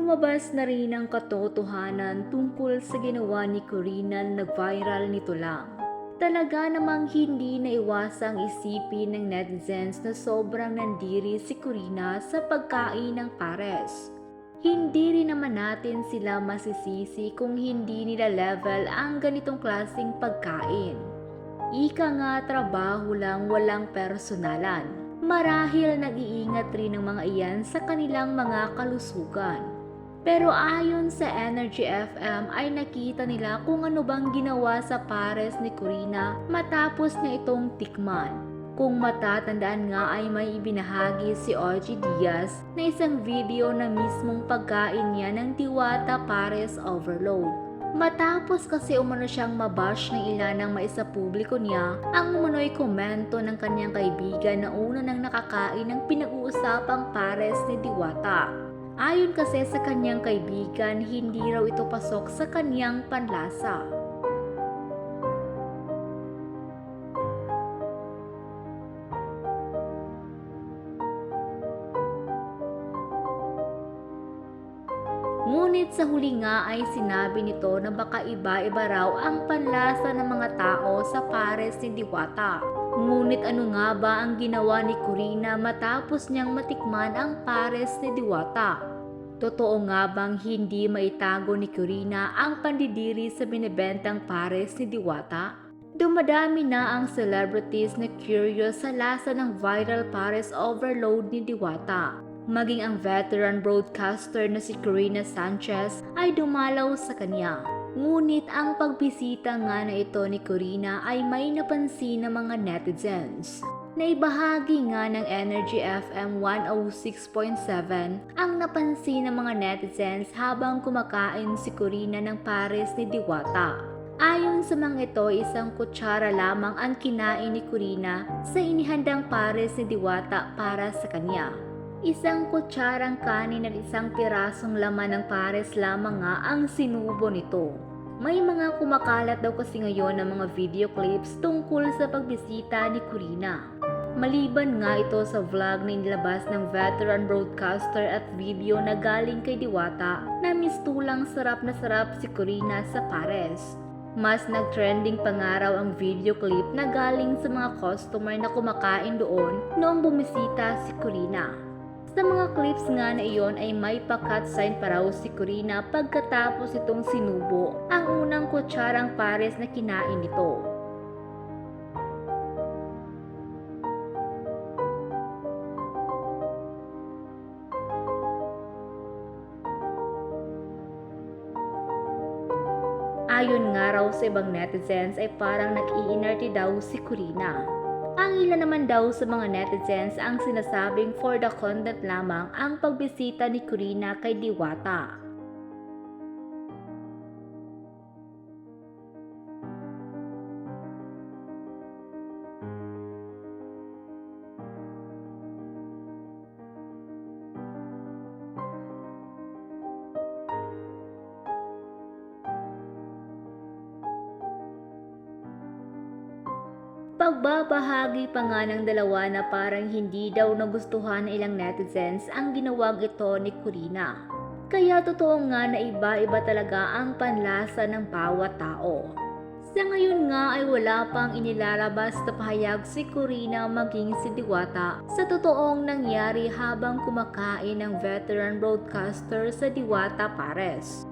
Lumabas na rin ang katotohanan tungkol sa ginawa ni Corina na nag-viral nito lang. Talaga namang hindi naiwasang isipin ng netizens na sobrang nandiri si Corina sa pagkain ng pares. Hindi rin naman natin sila masisisi kung hindi nila level ang ganitong klaseng pagkain. Ika nga, trabaho lang, walang personalan. Marahil nag-iingat rin ng mga iyan sa kanilang mga kalusugan. Pero ayon sa Energy FM ay nakita nila kung ano bang ginawa sa pares ni Corina matapos na itong tikman. Kung matatandaan nga ay may ibinahagi si OG Diaz na isang video na mismong pagkain niya ng Diwata Pares Overload. Matapos kasi umano siyang mabash ng ilan ng maisapubliko niya, ang umano'y komento ng kanyang kaibigan na una nang nakakain ng pinag-uusapang pares ni Diwata. Ayon kasi sa kanyang kaibigan, hindi raw ito pasok sa kanyang panlasa. Ngunit sa huli nga ay sinabi nito na baka iba-iba raw ang panlasa ng mga tao sa pares ni Diwata. Ngunit ano nga ba ang ginawa ni Corina matapos niyang matikman ang pares ni Diwata? Totoo nga bang hindi maitago ni Corina ang pandidiri sa binibentang pares ni Diwata? Dumadami na ang celebrities na curious sa lasa ng viral pares overload ni Diwata. Maging ang veteran broadcaster na si Corina Sanchez ay dumalaw sa kanya. Ngunit ang pagbisita nga na ito ni Corina ay may napansin ng mga netizens. Naibahagi nga ng Energy FM 106.7 ang napansin ng mga netizens habang kumakain si Corina ng pares ni Diwata. Ayon sa mga ito, isang kutsara lamang ang kinain ni Corina sa inihandang pares ni Diwata para sa kanya. Isang kutsarang kanin at isang pirasong laman ng pares lamang nga ang sinubo nito. May mga kumakalat daw kasi ngayon ng mga video clips tungkol sa pagbisita ni Corina. Maliban nga ito sa vlog na inilabas ng veteran broadcaster at video na galing kay Diwata na mistulang sarap na sarap si Corina sa pares. Mas nag-trending pa nga raw ang video clip na galing sa mga customer na kumakain doon noong bumisita si Corina. Sa mga clips nga na iyon ay may pa-cut sign pa raw si Corina pagkatapos itong sinubo ang unang kutsarang pares na kinain nito. Ayon nga raw sa ibang netizens ay parang nag-iinarte daw si Corina. Ang ilan naman daw sa mga netizens ang sinasabing for the content lamang ang pagbisita ni Corina kay Diwata. Pagbabahagi pa nga ng dalawa na parang hindi daw nagustuhan ng ilang netizens ang ginawag ito ni Corina. Kaya totoo nga na iba-iba talaga ang panlasa ng bawat tao. Sa ngayon nga ay wala pang inilalabas na pahayag si Corina maging si Diwata sa totoong nangyari habang kumakain ng veteran broadcaster sa Diwata Pares.